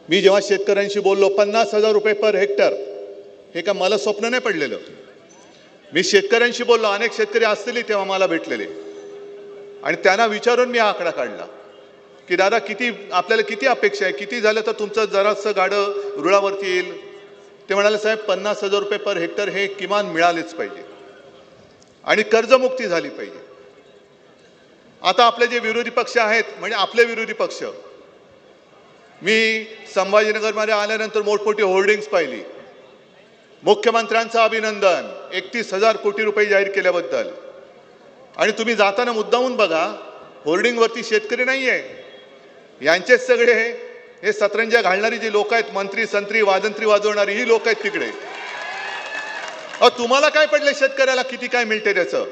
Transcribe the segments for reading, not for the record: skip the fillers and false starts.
मी जेव्हा शेतकऱ्यांशी बोललो 50,000 रुपये पर हेक्टर, हे का मला स्वप्न नाही पडलेलं. मी शेतकऱ्यांशी बोललो, अनेक शेतकरी असतील तेव्हा मला भेटलेले, आणि त्यांना विचारून मी आकडा काढला की दादा किती आपल्याला किती अपेक्षा आहे, किती झालं तर तुमचं जरासं गाडं रुळावरती येईल. ते म्हणाले साहेब 50,000 रुपये पर हेक्टर हे किमान मिळालेच पाहिजे आणि कर्जमुक्ती झाली पाहिजे. आता आपले जे विरोधी पक्ष आहेत, म्हणजे आपले विरोधी पक्ष, मी संभाजीनगरमध्ये आल्यानंतर मोठमोठी होर्डिंग्स पाहिली. मुख्यमंत्र्यांचं अभिनंदन 31,000 कोटी रुपये जाहीर केल्याबद्दल. आणि तुम्ही जाताना मुद्दामून बघा, होर्डिंगवरती शेतकरी नाही आहे, यांचेच सगळे हे सतरंजा घालणारी जी लोक आहेत, मंत्री संत्री वाजंत्री वाजवणारी ही लोक आहेत तिकडे. तुम्हाला काय पडलं शेतकऱ्याला किती काय मिळते त्याचं?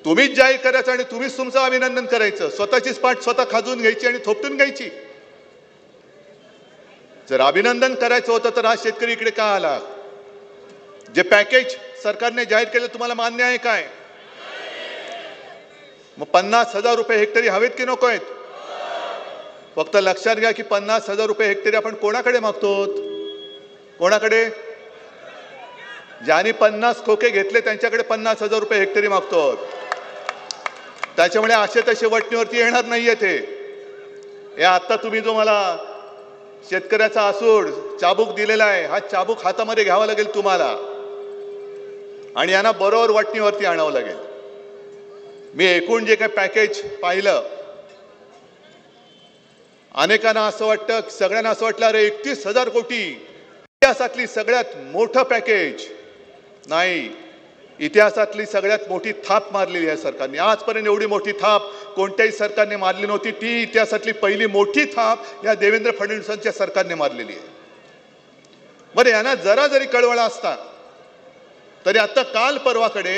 तुम्हीच जाहीर करायचं आणि तुम्हीच तुमचं अभिनंदन करायचं, स्वतःचीच पाठ स्वतः खाजून घ्यायची आणि थोपटून घ्यायची. जर अभिनंदन करायचं होतं तर आज शेतकरी इकडे का आला? जे पॅकेज सरकारने जाहीर केलं तुम्हाला मान्य आहे काय? मग 50,000 रुपये हेक्टरी हवेत की नको आहेत? फक्त लक्षात घ्या की 50,000 रुपये हेक्टरी आपण कोणाकडे मागतो? कोणाकडे? ज्यांनी 50 खोके घेतले त्यांच्याकडे 50,000 रुपये हेक्टरी मागतो. त्याच्यामुळे असे तसे वटणीवरती येणार नाहीये ते. हे आता तुम्ही जो मला शेतकऱ्याचा आसूड चाबूक दिलेला आहे, हा चाबूक हातामध्ये घ्यावा लागेल तुम्हाला आणि यांना बरोबर वटणीवरती आणावं लागेल. मी एकूण जे काही पॅकेज पाहिलं, अनेकांना असं वाटतं, सगळ्यांना असं वाटलं अरे 31,000 कोटी इतिहासातली सगळ्यात मोठं पॅकेज. नाही, इतिहासातली सगळ्यात मोठी थाप मारलेली आहे सरकारने. आजपर्यंत एवढी मोठी थाप कोणत्याही सरकारने मारली नव्हती. ती इतिहासातली पहिली मोठी थाप या देवेंद्र फडणवीसांच्या सरकारने मारलेली आहे. बरं, यांना जरा जरी कळवळा असता तरी आता काल परवाकडे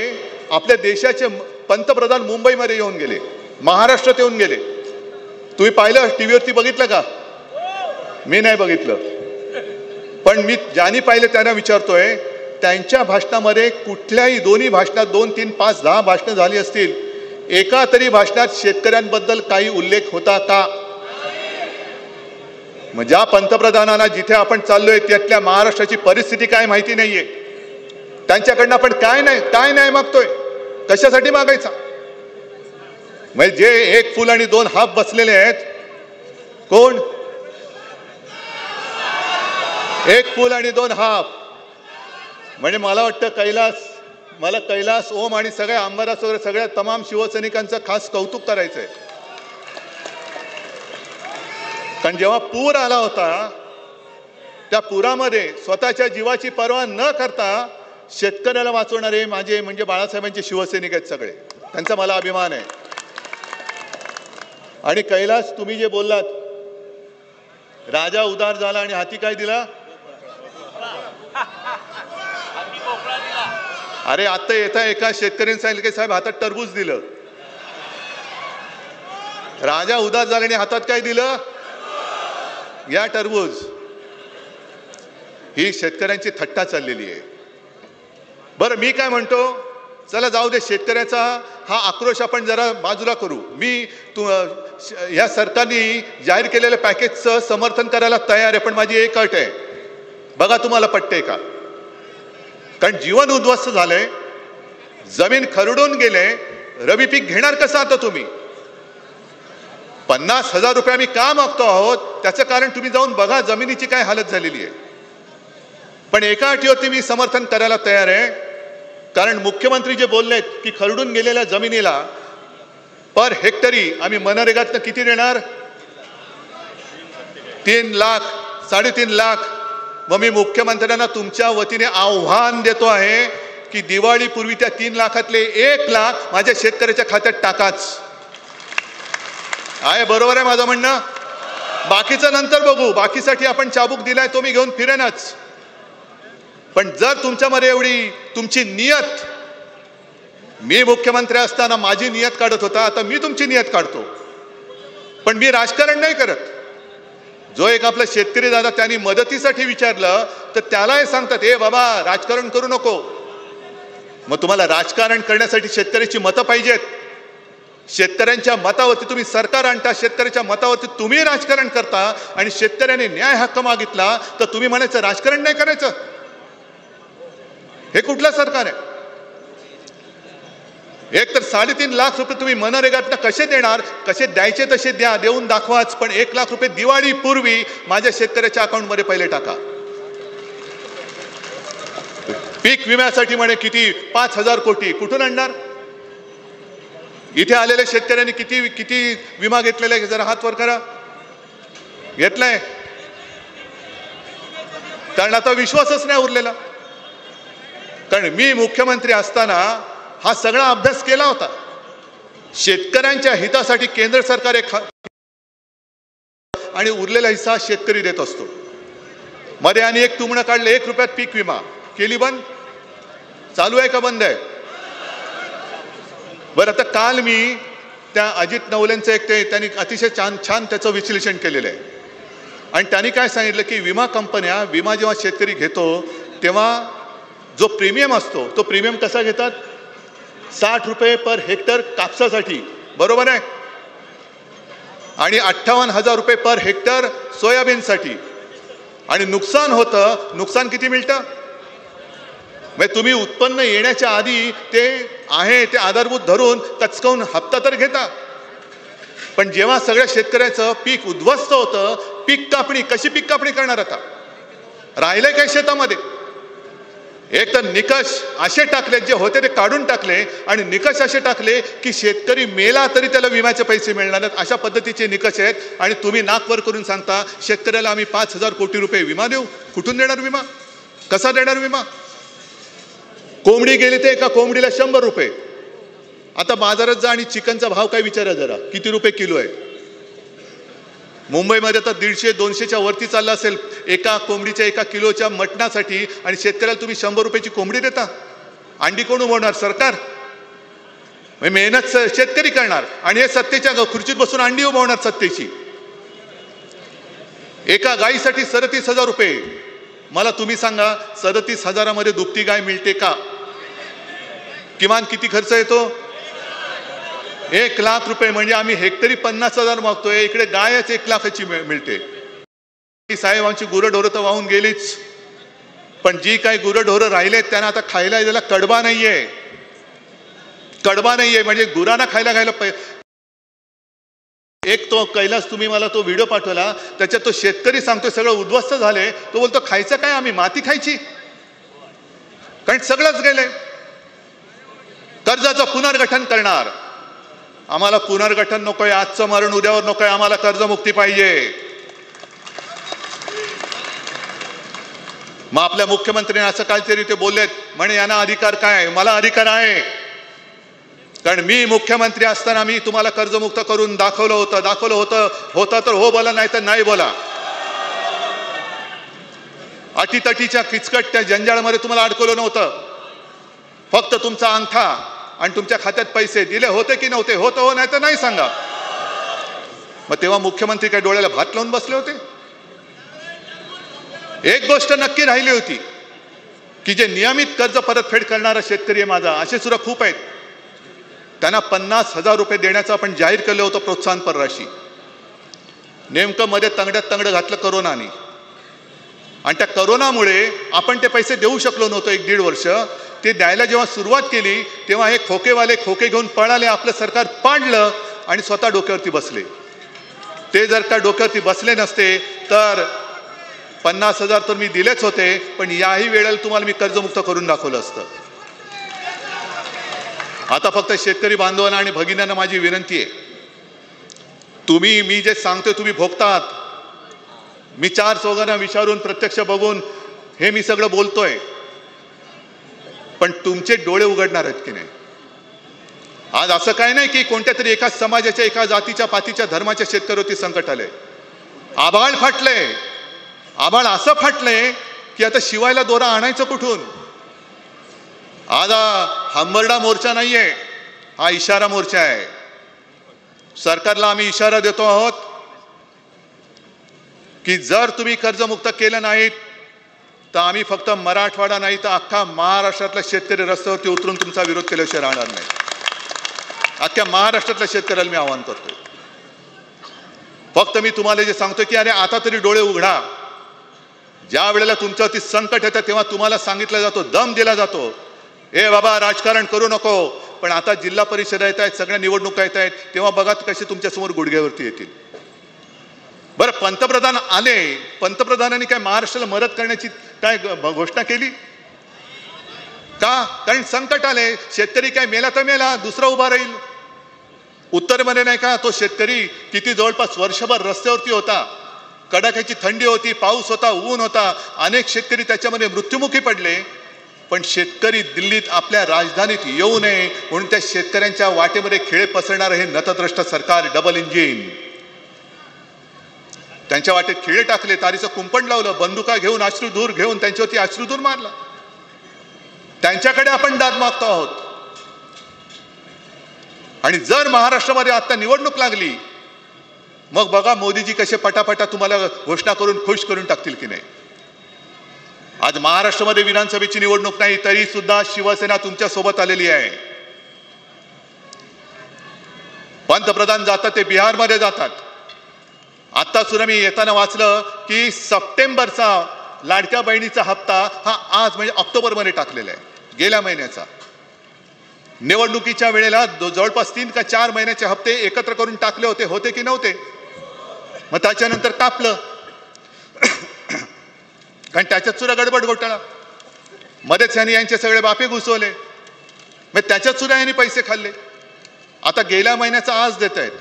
आपल्या देशाचे पंतप्रधान मुंबईमध्ये येऊन गेले, महाराष्ट्रात येऊन गेले. तुम्ही पाहिलं, टीव्हीवरती बघितलं का? मी नाही बघितलं, पण मी ज्यांनी पाहिलं त्यांना विचारतोय, त्यांच्या भाषणामध्ये कुठल्याही दोन्ही भाषणात 2, 3, 5, 10 भाषणं झाली असतील, एका तरी भाषणात शेतकऱ्यांबद्दल काही उल्लेख होता का? मग ज्या पंतप्रधानांना जिथे आपण चाललोय त्यातल्या महाराष्ट्राची परिस्थिती काय माहिती नाहीये, त्यांच्याकडनं आपण काय नाही मागतोय, कशासाठी मागायचा? म्हणजे जे एक फुल आणि दोन हाफ बसलेले आहेत, कोण? एक फुल आणि दोन हाफ. म्हणजे मला वाटतं कैलास ओम आणि सगळ्या आमदारास वगैरे सगळ्या तमाम शिवसैनिकांचं खास कौतुक करायचंय. कारण जेव्हा पूर आला होता, त्या पुरामध्ये स्वतःच्या जीवाची पर्वा न करता शेतकऱ्याला वाचवणारे माझे म्हणजे बाळासाहेबांचे शिवसैनिक आहेत सगळे. त्यांचा मला अभिमान आहे. आणि कैलास, तुम्ही जे बोललात, राजा उदार झाला आणि हाती काय दिला? अरे आता येता एका शेतकऱ्यांनी सांगितलं की साहेब हातात टरबूज दिलं. राजा उदार झाला आणि हातात काय दिलं? या टरबूज. ही शेतकऱ्यांची थट्टा चाललेली आहे. बरं, मी काय म्हणतो, चला जाऊ दे, शेतकऱ्याचा हा आक्रोश आपण जरा बाजूला करू. मी या सरकारने जाहीर केलेल्या पॅकेजचं समर्थन करायला तयार आहे, पण माझी एक अट आहे, बघा तुम्हाला पटते का? कारण जीवन उद्ध्वस्त झालंय, जमीन खरडून गेले, रबी पीक घेणार कसं आता तुम्ही? 50,000 रुपये आम्ही का मागतो आहोत त्याचं कारण तुम्ही जाऊन बघा, जमिनीची काय हालत झालेली आहे. पण एका अटीवरती मी समर्थन करायला तयार आहे, कारण मुख्यमंत्री जे बोललेत की खरडून गेलेल्या जमिनीला पर हेक्टरी आम्ही मनरेगातनं किती देणार? 3 लाख, 3.5 लाख. मग मी मुख्यमंत्र्यांना तुमच्या वतीने आव्हान देतो आहे की दिवाळीपूर्वी त्या 3 लाखातले 1 लाख माझ्या शेतकऱ्याच्या खात्यात टाकाच. आहे, बरोबर आहे माझं म्हणणं? बाकीचं नंतर बघू, बाकीसाठी आपण चाबूक दिलाय तो मी घेऊन फिरेनच. पण जर तुमच्यामध्ये एवढी तुमची नियत, मी मुख्यमंत्री असताना माझी नियत काढत होता, आता मी तुमची नियत काढतो, पण मी राजकारण नाही करत. जो एक आपला शेतकरी दादा त्यांनी मदतीसाठी विचारलं तर त्याला हे सांगतात, ए बाबा राजकारण करू नको. मग तुम्हाला राजकारण करण्यासाठी शेतकऱ्याची मतं पाहिजेत. शेतकऱ्यांच्या मतावरती तुम्ही सरकार आणता, शेतकऱ्याच्या मतावरती तुम्ही राजकारण करता आणि शेतकऱ्यांनी न्याय हक्क मागितला तर तुम्ही म्हणायचं राजकारण नाही करायचं. हे कुठलं सरकार आहे? एक तर 3.5 लाख रुपये तुम्ही मनरेगातनं कसे देणार? कसे द्यायचे तसे द्या, देऊन दाखवाच, पण 1 लाख रुपये दिवाळीपूर्वी माझ्या शेतकऱ्याच्या अकाउंटमध्ये पहिले टाका. पीक विम्यासाठी म्हणे किती 5,000 कोटी कुठून आणणार? इथे आलेल्या शेतकऱ्यांनी किती किती विमा घेतलेला आहे? जरा हात वर करा. घेतलाय? कारण आता विश्वासच नाही उरलेला. कारण मी मुख्यमंत्री असताना हा सगळा अभ्यास केला होता. शेतकऱ्यांच्या हितासाठी केंद्र सरकार आणि उरलेला हिस्सा शेतकरी देत असतो. मध्ये आणि एक तुमणं काढलं, 1 रुपयात पीक विमा केली बंद. चालू आहे का बंद आहे? बरं, आता काल मी त्या अजित नवलेंचं एक त्यांनी अतिशय छान त्याचं विश्लेषण केलेलं आहे. आणि त्यांनी काय सांगितलं की विमा कंपन्या विमा जेव्हा शेतकरी घेतो तेव्हा जो प्रीमियम असतो तो प्रीमियम कसा घेतात? 60 रुपये पर हेक्टर कापसासाठी, बरोबर आहे, आणि 58,000 रुपये पर हेक्टर सोयाबीनसाठी. आणि नुकसान होतं, नुकसान किती मिळतं? म्हणजे तुम्ही उत्पन्न येण्याच्या आधी ते आहे ते आधारभूत धरून कचकावून हप्ता तर घेता, पण जेव्हा सगळ्या शेतकऱ्याचं पीक उद्ध्वस्त होतं, पीक कापणी कशी पीक कापणी करणार? आता राहिलंय काय शेतामध्ये? एक तर निकष असे टाकले, जे होते ते काढून टाकले, आणि निकष असे टाकले की शेतकरी मेला तरी त्याला विम्याचे पैसे मिळणार नाहीत, अशा पद्धतीचे निकष आहेत. आणि तुम्ही नाकवर करून सांगता शेतकऱ्याला आम्ही 5,000 कोटी रुपये विमा देऊ. कुठून देणार विमा? कसा देणार विमा? कोंबडी गेली तर एका कोंबडीला 100 रुपये. आता बाजारात जा आणि चिकनचा भाव काय विचारा जरा, किती रुपये किलो आहे? मुंबईमध्ये तर 150-200च्या वरती चालला असेल एका कोंबडीच्या, एका किलोच्या मटणासाठी. आणि शेतकऱ्याला तुम्ही 100 रुपयाची कोंबडी देता. अंडी कोण उभवणार? सरकार. मेहनत शेतकरी करणार आणि हे सत्तेच्या खुर्चीत बसून अंडी उभवणार सत्तेची. एका गायीसाठी 37,000 रुपये. मला तुम्ही सांगा 37,000मध्ये दुभती गाय मिळते का? किमान किती खर्च येतो? 1 लाख रुपये. म्हणजे आम्ही हेक्टरी 50,000 मागतोय, इकडे गायच 1 लाखाची मिळते. साहेब आमची गुरंढोरं तर वाहून गेलीच, पण जी काही गुरंढोरं राहिलेत त्यांना आता खायला यायला कडबा नाहीये. कडबा नाहीये म्हणजे गुरांना खायला एक तो कैलास, तुम्ही मला तो व्हिडिओ पाठवला, त्याच्यात तो शेतकरी सांगतोय सगळं उद्ध्वस्त झाले. तो बोलतो खायचं काय? आम्ही माती खायची, कारण सगळंच गेलंय. कर्जाचं पुनर्गठन करणार. आम्हाला पुनर्गठन नकोय, आजचं मरण उद्यावर नकोय, आम्हाला कर्जमुक्ती पाहिजे. मग आपल्या मुख्यमंत्र्यांनी असं काहीतरी ते बोललेत, म्हणे यांना अधिकार काय? मला अधिकार आहे, कारण मी मुख्यमंत्री असताना मी तुम्हाला कर्जमुक्त करून दाखवलं होतं तर हो बोला, नाही तर नाही बोला. अटीतटीच्या किचकट त्या जंजाळमध्ये तुम्हाला अडकवलं नव्हतं. फक्त तुमचा अंगठा आणि तुमच्या खात्यात पैसे दिले होते की नव्हते? होतं हो, नाही तर नाही सांगा. मग तेव्हा मुख्यमंत्री काय डोळ्याला भात लावून बसले होते? एक गोष्ट नक्की राहिली होती की जे नियमित कर्ज परतफेड करणारा शेतकरी आहे माझा, असे सुद्धा खूप आहेत, त्यांना 50,000 रुपये देण्याचं आपण जाहीर केलं होतं प्रोत्साहनपर राशी. नेमकं मध्ये तंगड्यात तंगडं घातलं कोरोनाने, आणि त्या कोरोनामुळे आपण ते पैसे देऊ शकलो नव्हतो 1-1.5 वर्ष. ते द्यायला जेव्हा सुरुवात केली तेव्हा हे खोकेवाले खोके घेऊन पळाले, आपलं सरकार पाडलं आणि स्वतः डोक्यावरती बसले. ते जर का डोक्यावरती बसले नसते तर 50,000 तर मी दिलेच होते, पण याही वेळेला तुम्हाला मी कर्जमुक्त करून दाखवलं असतं. आता फक्त शेतकरी बांधवांना आणि भगिन्यांना माझी विनंती आहे, तुम्ही मी जे सांगतोय तुम्ही भोगतात. मी 4 चौघांना विचारून प्रत्यक्ष बघून हे मी सगळं बोलतोय, पण तुमचे डोळे उघडणार आहेत की नाही? आज असं काय नाही की कोणत्या तरी एका समाजाच्या, एका जातीच्या, पातीच्या, धर्माच्या शेतकऱ्यावरती संकट आलंय. आभाळ फाटलंय. आभाळ असं फाटलंय की आता शिवायला दोरा आणायचं कुठून? आज हंबरडा मोर्चा नाहीये, हा इशारा मोर्चा आहे. सरकारला आम्ही इशारा देतो आहोत की जर तुम्ही कर्जमुक्त केलं नाहीत तर आम्ही फक्त मराठवाडा नाही तर अख्खा महाराष्ट्रातला शेतकरी रस्त्यावरती उतरून तुमचा विरोध केल्याशिवाय राहणार नाही. अख्ख्या महाराष्ट्रातल्या शेतकऱ्याला मी आवाहन करतोय. फक्त मी तुम्हाला जे सांगतो की अरे आता तरी डोळे उघडा. ज्या वेळेला तुमच्यावरती संकट येतं तेव्हा तुम्हाला सांगितलं जातो, दम दिला जातो, ए बाबा राजकारण करू नको. पण आता जिल्हा परिषद येत आहेत, सगळ्या निवडणुका येत आहेत, तेव्हा बघा कसे तुमच्यासमोर गुडघ्यावरती येतील. बरं, पंतप्रधान आले, पंतप्रधानांनी काय महाराष्ट्राला मदत करण्याची काय घोषणा केली का? कारण संकट आले, शेतकरी काय मेला तर मेला, दुसरा उभा राहील. उत्तरेमध्ये नाही का तो शेतकरी किती जवळपास वर्षभर रस्त्यावरती होता, कडाक्याची थंडी होती, पाऊस होता, ऊन होता, अनेक शेतकरी त्याच्यामध्ये मृत्युमुखी पडले. पण शेतकरी दिल्लीत आपल्या राजधानीत येऊ नये म्हणून त्या शेतकऱ्यांच्या वाटेमध्ये खेळ पसरणारं हे नतद्रष्ट सरकार, डबल इंजिन, त्यांच्या वाटेत खिळे टाकले, तारीचं कुंपण लावलं, बंदुका घेऊन, अश्रुधूर घेऊन त्यांच्यावरती अश्रुधूर मारला. त्यांच्याकडे आपण दाद मागतो आहोत. आणि जर महाराष्ट्रामध्ये आता निवडणूक लागली मग बघा मोदीजी कसे पटापटा तुम्हाला घोषणा करून खुश करून टाकतील की नाही. आज महाराष्ट्रामध्ये विधानसभेची निवडणूक नाही तरी सुद्धा शिवसेना तुमच्या सोबत आलेली आहे. पंतप्रधान जातात ते बिहारमध्ये जातात. आता सुद्धा मी येताना वाचलं की सप्टेंबरचा लाडक्या बहिणीचा हप्ता हा आज म्हणजे ऑक्टोबरमध्ये टाकलेला आहे, गेल्या महिन्याचा. निवडणुकीच्या वेळेला जवळपास 3 का 4 महिन्याचे हप्ते एकत्र करून टाकले होते की नव्हते? मग त्याच्यानंतर कापलं कारण त्याच्यात सुद्धा गडबड घोटाळा, मध्येच यांनी यांचे सगळे बापे घुसवले, मग त्याच्यात सुद्धा यांनी पैसे खाल्ले. आता गेल्या महिन्याचा आज देत आहेत.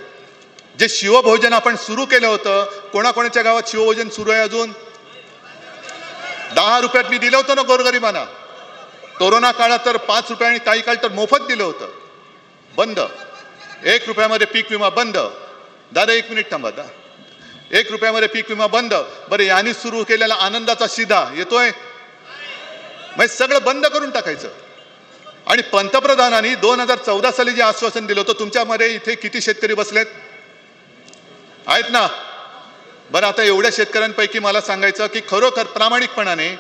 जे शिवभोजन आपण सुरू केलं होतं, कोणाकोणाच्या गावात शिवभोजन सुरू आहे अजून? 10 रुपयात मी दिलं होतं ना गोरगरिबांना. कोरोना काळात तर 5 रुपये आणि काही काळ तर मोफत दिलं होतं. बंद. 1 रुपयामध्ये पीक विमा बंद. दादा 1 मिनिट थांबा. 1 रुपयामध्ये पीक विमा बंद. बरं, यांनी सुरू केलेला आनंदाचा शिधा येतोय? मग सगळं बंद करून टाकायचं. आणि पंतप्रधानांनी 2014 साली जे आश्वासन दिलं होतं, तुमच्यामध्ये इथे किती शेतकरी बसलेत आहेत ना? बरं, आता एवढ्या शेतकऱ्यांपैकी मला सांगायचं की खरोखर प्रामाणिकपणाने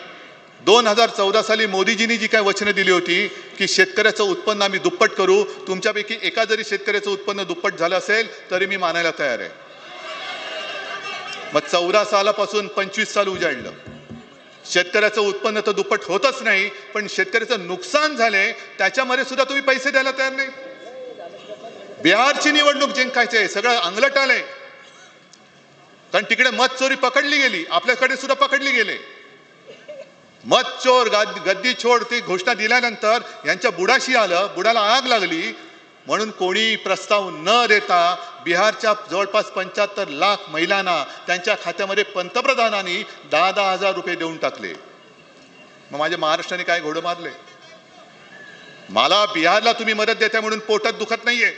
2014 साली मोदीजींनी जी काय वचनं दिली होती की शेतकऱ्याचं उत्पन्न आम्ही दुप्पट करू, तुमच्यापैकी एका जरी शेतकऱ्याचं उत्पन्न दुप्पट झालं असेल तरी मी मानायला तयार आहे. मग 14 सालापासून 25 साल उजाडलं. शेतकऱ्याचं उत्पन्न तर दुप्पट होतच नाही, पण शेतकऱ्याचं नुकसान झाले त्याच्यामध्ये सुद्धा तुम्ही पैसे द्यायला तयार नाही. बिहारची निवडणूक जिंकायची आहे, सगळं अंगलट आलंय. कारण तिकडे मत चोरी पकडली गेली, आपल्याकडे सुद्धा पकडली गेले. मत चोर गद्दी छोड ती घोषणा दिल्यानंतर यांच्या बुडाशी आलं, बुडाला आग लागली. म्हणून कोणी प्रस्ताव न देता बिहारच्या जवळपास 75 लाख महिलांना त्यांच्या खात्यामध्ये पंतप्रधानांनी 10-10 हजार रुपये देऊन टाकले. मग माझ्या महाराष्ट्राने काय घोडं मारले? मला बिहारला तुम्ही मदत देता म्हणून पोटात दुखत नाहीये,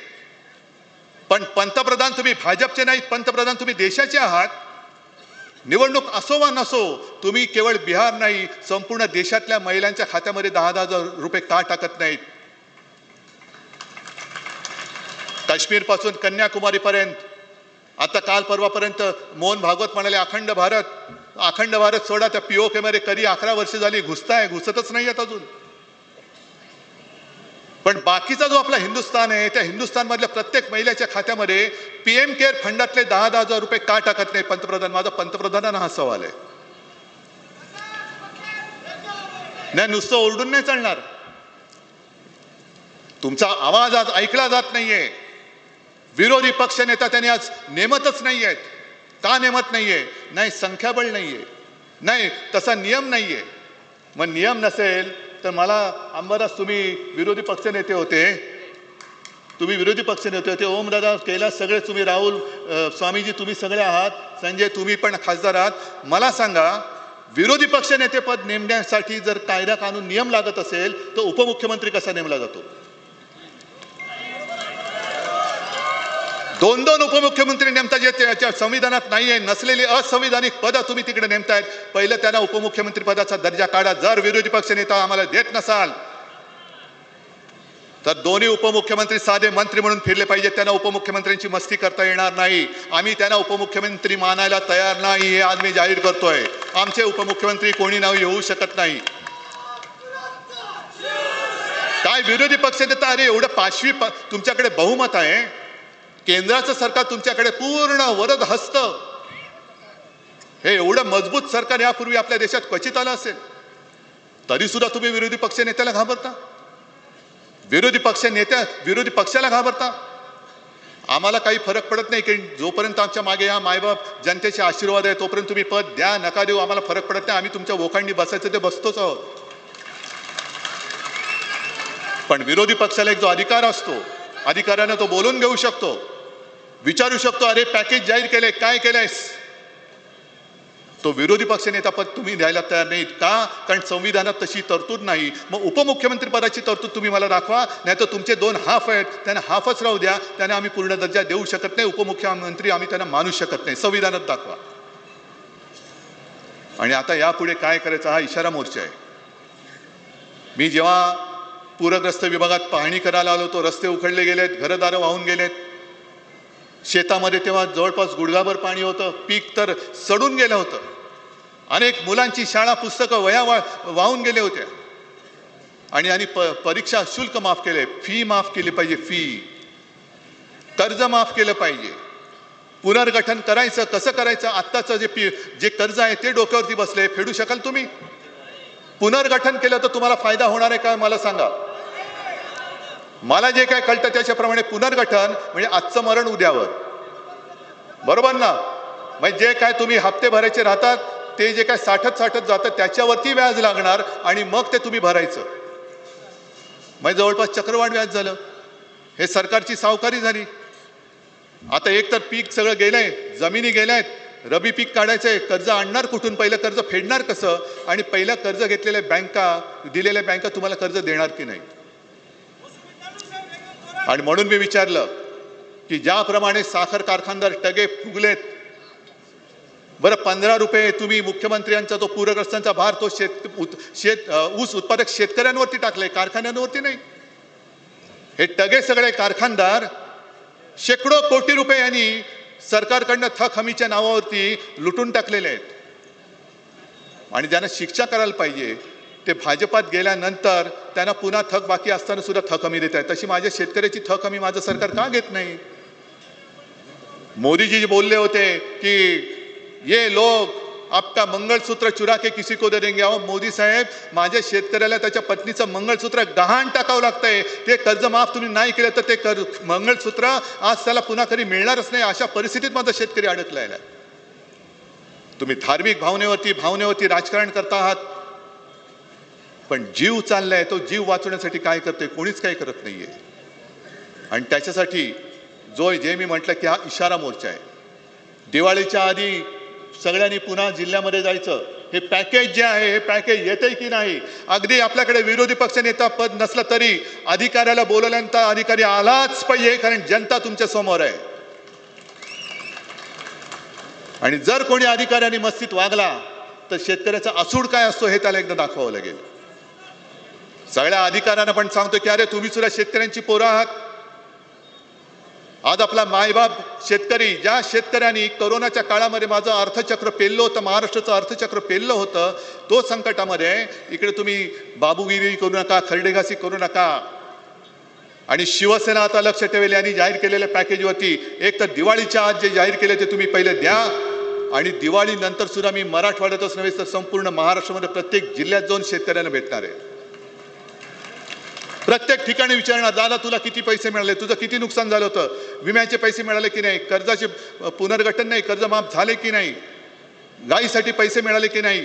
पण पंतप्रधान तुम्ही भाजपचे नाहीत, पंतप्रधान तुम्ही देशाचे आहात. निवडणूक असो वा नसो, तुम्ही केवळ बिहार नाही संपूर्ण देशातल्या महिलांच्या खात्यामध्ये 10-10 हजार रुपये का टाकत नाहीत? काश्मीर पासून कन्याकुमारी पर्यंत, आता काल परवापर्यंत मोहन भागवत म्हणाले अखंड भारत सोडा, त्या पीओके मध्ये कधी 11 वर्ष झाली घुसतच नाही आहेत अजून. पण बाकीचा जो आपला हिंदुस्थान आहे, त्या हिंदुस्थान मधल्या प्रत्येक महिलेच्या खात्यामध्ये पीएम केअर फंडातले 10-10 हजार रुपये का टाकत नाही पंतप्रधान? माझा पंतप्रधानांना हा सवाल आहे. नाही, नुसतं ओरडून नाही चालणार. तुमचा आवाज आज ऐकला जात नाहीये. विरोधी पक्ष नेता त्यांनी आज नेमतच नाहीयेत. का नेमत नाहीये? नाही संख्याबळ नाहीये, नाही तसा नियम नाहीये. मग नियम नसेल तर मला अंबादास, तुम्ही विरोधी पक्ष नेते होते, ओमदादा कैलास सगळे तुम्ही, राहुल स्वामीजी तुम्ही सगळे आहात, संजय तुम्ही पण खासदार आहात. मला सांगा, विरोधी पक्ष नेते पद नेमण्यासाठी जर कायदा कानून नियम लागत असेल तर उपमुख्यमंत्री कसा नेमला जातो? 2-2 उपमुख्यमंत्री नेमता जे संविधानात नाहीये. नसलेली असंविधानिक पद तुम्ही तिकडे नेमतायत. पहिलं त्यांना उपमुख्यमंत्री पदाचा दर्जा काढा. जर विरोधी पक्ष नेता आम्हाला देत नसाल तर दोन्ही उपमुख्यमंत्री साधे मंत्री म्हणून फिरले पाहिजे. त्यांना उपमुख्यमंत्र्यांची मस्ती करता येणार नाही. आम्ही त्यांना उपमुख्यमंत्री मानायला तयार नाही, हे आज मी जाहीर करतोय. आमचे उपमुख्यमंत्री कोणी नाव येऊ शकत नाही. काय विरोधी पक्षनेता, अरे एवढं पाचवी तुमच्याकडे बहुमत आहे, केंद्राचं सरकार तुमच्याकडे पूर्ण वरद हस्त, हे एवढं मजबूत सरकार यापूर्वी आपल्या देशात क्वचित आलं असेल, तरी सुद्धा तुम्ही विरोधी पक्ष नेत्याला घाबरता, विरोधी पक्षाला घाबरता. आम्हाला काही फरक पडत नाही की जोपर्यंत आमच्या मागे या मायबाप जनतेचे आशीर्वाद आहे तोपर्यंत तुम्ही पद द्या नका देऊ, आम्हाला फरक पडत नाही. आम्ही तुमच्या वोखांडी बसायचं ते बसतोच आहोत. पण विरोधी पक्षाला एक जो अधिकार असतो, अधिकाराने तो बोलून घेऊ शकतो, विचारू शकतो, अरे पॅकेज जाहीर केले, काय केलंयस? तो विरोधी पक्ष नेता पद तुम्ही द्यायला तयार नाहीत का? कारण संविधानात तशी तरतूद नाही. मग उपमुख्यमंत्री पदाची तरतूद तुम्ही मला दाखवा, नाही तर तुमचे 2 हाफ आहेत, त्यांना हाफच राहू द्या, त्यांना आम्ही पूर्ण दर्जा देऊ शकत नाही, उपमुख्यमंत्री आम्ही त्यांना मानू शकत नाही, संविधानात दाखवा. आणि आता यापुढे काय करायचं हा इशारा मोर्चा आहे. मी जेव्हा पूरग्रस्त विभागात पाहणी करायला आलो होतो, रस्ते उखडले गेलेत, घरदारं वाहून गेलेत, शेतामध्ये तेव्हा जवळपास गुडघाभर पाणी होतं, पीक तर सडून गेलं होतं, अनेक मुलांची शाळा पुस्तकं वह्या वाहून गेले होत्या, आणि परीक्षा शुल्क माफ केले, फी माफ केली पाहिजे, फी कर्ज माफ केलं पाहिजे. पुनर्गठन करायचं कसं करायचं? आत्ताचं जे कर्ज आहे ते डोक्यावरती बसले, फेडू शकाल तुम्ही? पुनर्गठन केलं तर तुम्हाला फायदा होणार आहे का मला सांगा. मला जे काय कळतं त्याच्याप्रमाणे पुनर्गठन म्हणजे आजचं मरण उद्यावर, बरोबर ना? म्हणजे जे काय तुम्ही हप्ते भरायचे राहतात ते जे काय साठत जातं त्याच्यावरती व्याज लागणार आणि मग ते तुम्ही भरायचं. म्हणजे जवळपास चक्रवाढ व्याज झालं. हे सरकारची सावकारी झाली. आता एक तर पीक सगळं गेलंय, जमिनी गेल्यात, रबी पीक काढायचंय, कर्ज आणणार कुठून, पहिलं कर्ज फेडणार कसं, आणि पहिलं कर्ज घेतलेल्या बँका, दिलेल्या बँका तुम्हाला कर्ज देणार की नाही. आणि म्हणून मी विचारलं की ज्याप्रमाणे साखर कारखानदार टगे फुगलेत, बरं 15 रुपये तुम्ही मुख्यमंत्र्यांचा तो पूरग्रस्तांचा भार तो ऊस उत्पादक शेतकऱ्यांवरती टाकले, कारखान्यांवरती नाही. हे टगे सगळे कारखानदार शेकडो कोटी रुपये यांनी सरकारकडनं थक हमीच्या नावावरती लुटून टाकलेले आहेत. आणि ज्यांना शिक्षा करायला पाहिजे ते भाजपात गेल्यानंतर त्यांना पुन्हा थक बाकी असताना सुद्धा थक हमी देत आहे. तशी माझ्या शेतकऱ्याची थक हमी माझं सरकार का घेत नाही? मोदीजी बोलले होते की ये लोग आपका मंगलसूत्र चुरा के किसी को दे देंगे. अहो मोदी साहेब, माझ्या शेतकऱ्याला त्याच्या पत्नीचं मंगलसूत्र गहाण टाकावं लागतंय. ते कर्ज माफ तुम्ही नाही केलं तर ते मंगलसूत्र आज त्याला पुन्हा कधी मिळणारच नाही. अशा परिस्थितीत माझा शेतकरी अडकलेला आहे. तुम्ही धार्मिक भावनेवरती राजकारण करता आहात, पण जीव चाललाय, तो जीव वाचवण्यासाठी काय करते? कोणीच काही करत नाहीये. आणि त्याच्यासाठी जे मी म्हटलं की हा इशारा मोर्चा आहे. दिवाळीच्या आधी सगळ्यांनी पुन्हा जिल्ह्यामध्ये जायचं. हे पॅकेज जे आहे हे पॅकेज येतंय की नाही? अगदी आपल्याकडे विरोधी पक्ष नेता पद नसलं तरी अधिकाऱ्याला बोलवल्यानंतर अधिकारी आलाच पाहिजे, कारण जनता तुमच्या समोर आहे. आणि जर कोणी अधिकाऱ्यांनी मस्तीत वागला तर शेतकऱ्याचा असूड काय असतो हे त्याला एकदा दाखवावं लागेल. सगळ्या अधिकाऱ्यांना पण सांगतो की अरे तुम्ही सुद्धा शेतकऱ्यांची पोरं आहात. आज आपला मायबाप शेतकरी, ज्या शेतकऱ्यांनी कोरोनाच्या काळामध्ये माझं अर्थचक्र पेललं होतं, महाराष्ट्राचं अर्थचक्र पेललं होतं, तो संकटामध्ये इकडे तुम्ही बाबूगिरी करू नका, खरडेघासी करू नका. आणि शिवसेना आता लक्ष ठेवेल यांनी जाहीर केलेल्या पॅकेजवरती. एक तर दिवाळीच्या आज जे जाहीर केले ते तुम्ही पहिले द्या, आणि दिवाळी नंतर सुद्धा मी मराठवाड्यातच नव्हे तर संपूर्ण महाराष्ट्रामध्ये प्रत्येक जिल्ह्यात जाऊन शेतकऱ्यांना भेटणार आहे. प्रत्येक ठिकाणी विचारणार, दादा तुला किती पैसे मिळाले, तुझं किती नुकसान झालं होतं, विम्याचे पैसे मिळाले की नाही, कर्जाचे पुनर्गठन नाही, कर्ज माफ झाले की नाही, गायीसाठी पैसे मिळाले की नाही,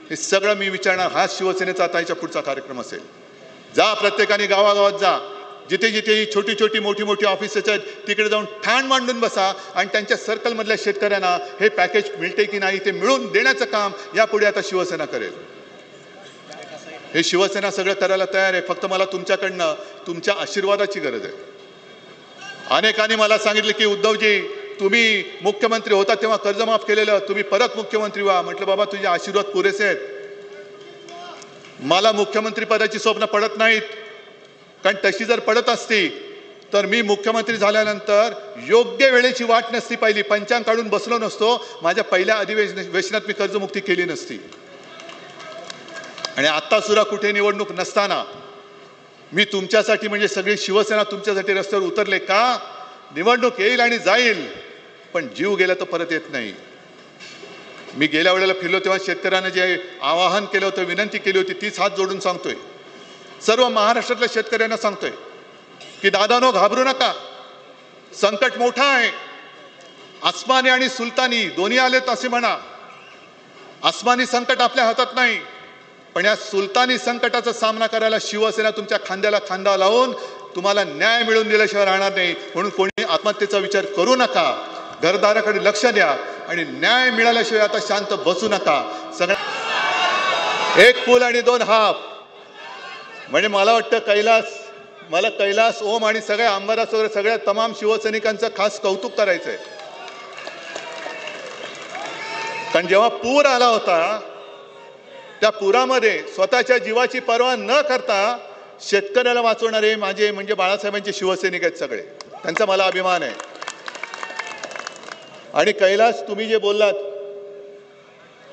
हे सगळं मी विचारणार. हा शिवसेनेचा आता याच्या पुढचा कार्यक्रम असेल. जा प्रत्येकाने गावागावात जा, जिथे जिथे ही छोटी छोटी मोठी ऑफिसेस आहेत तिकडे जाऊन ठाण मांडून बसा आणि त्यांच्या सर्कलमधल्या शेतकऱ्यांना हे पॅकेज मिळते की नाही ते मिळवून देण्याचं काम यापुढे आता शिवसेना करेल. हे शिवसेना सगळं करायला तयार आहे. फक्त मला तुमच्याकडनं तुमच्या आशीर्वादाची गरज आहे. अनेकांनी मला सांगितलं की उद्धवजी तुम्ही मुख्यमंत्री होता तेव्हा कर्ज माफ केलेलं, तुम्ही परत मुख्यमंत्री व्हा. म्हटलं बाबा तुझे आशीर्वाद पुरेसे आहेत. मला मुख्यमंत्री पदाची स्वप्न पडत नाहीत, कारण तशी जर पडत असती तर मी मुख्यमंत्री झाल्यानंतर योग्य वेळेची वाट नसती पाहिली, पंचांग काढून बसलो नसतो, माझ्या पहिल्या अधिवेशनात मी कर्जमुक्ती केली नसती. आणि आत्ता सुद्धा कुठे निवडणूक नसताना मी तुमच्यासाठी म्हणजे सगळी शिवसेना तुमच्यासाठी रस्त्यावर उतरले का? निवडणूक येईल आणि जाईल, पण जीव गेला तर परत येत नाही. मी गेल्या वेळेला फिरलो तेव्हा शेतकऱ्यांना जे आवाहन केलं होतं, विनंती केली होती, तीच हात जोडून सांगतोय. सर्व महाराष्ट्रातल्या शेतकऱ्यांना सांगतोय की दादानो, घाबरू नका. संकट मोठा आहे. आसमानी आणि सुलतानी दोन्ही आलेत असे म्हणा. आसमानी संकट आपल्या हातात नाही, पण या सुलतानी संकटाचा सामना करायला शिवसेना तुमच्या खांद्याला खांदा लावून तुम्हाला न्याय मिळवून दिल्याशिवाय राहणार नाही. म्हणून कोणी आत्महत्येचा विचार करू नका. घरदाराकडे लक्ष द्या आणि न्याय मिळाल्याशिवाय आता शांत बसू नका. सगळ्या एक पूल आणि दोन हाफ म्हणजे मला वाटतं मला कैलास, ओम आणि सगळ्या आमदारास वगैरे सगळ्या तमाम शिवसैनिकांचं खास कौतुक करायचंय. कारण जेव्हा पूर आला होता त्या पुरामध्ये स्वतःच्या जीवाची पर्वा न करता शेतकऱ्याला वाचवणारे माझे म्हणजे बाळासाहेबांचे शिवसैनिक आहेत सगळे. त्यांचा मला अभिमान आहे. आणि कैलास, तुम्ही जे बोललात,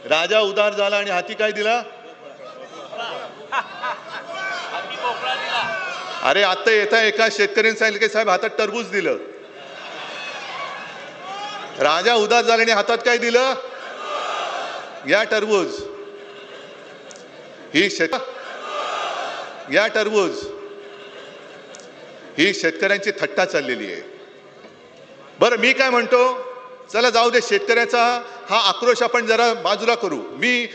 राजा उदार झाला आणि हाती काय दिला? अरे आता येता एका शेतकऱ्यांनी सांगितलं की साहेब हातात टरबूज दिलं. राजा उदार झाला आणि हातात काय दिलं? या टरबूज. या टरबूज ही शेतकऱ्यांची थट्टा चाललेली आहे. बरं, मी काय म्हणतो, चला जाऊ दे, शेतकऱ्याचा हा आक्रोश आपण जरा बाजूला करू. मी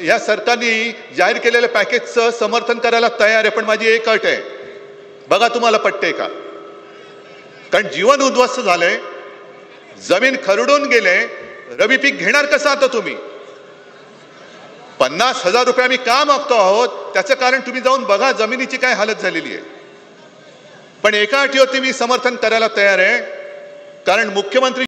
या सरकारने जाहीर केलेल्या पॅकेजचं समर्थन करायला तयार आहे, पण माझी एक अट आहे. बघा तुम्हाला पटते का? कारण जीवन उद्ध्वस्त झालंय, जमीन खरडून गेले, रबी पीक घेणार कसं आता तुम्ही? 50,000 रुपये आम्ही का मागतो आहोत त्याचं कारण तुम्ही जाऊन बघा जमिनीची काय हालत झालेली आहे. पण एका अटीवरती मी समर्थन करायला तयार आहे, कारण मुख्यमंत्री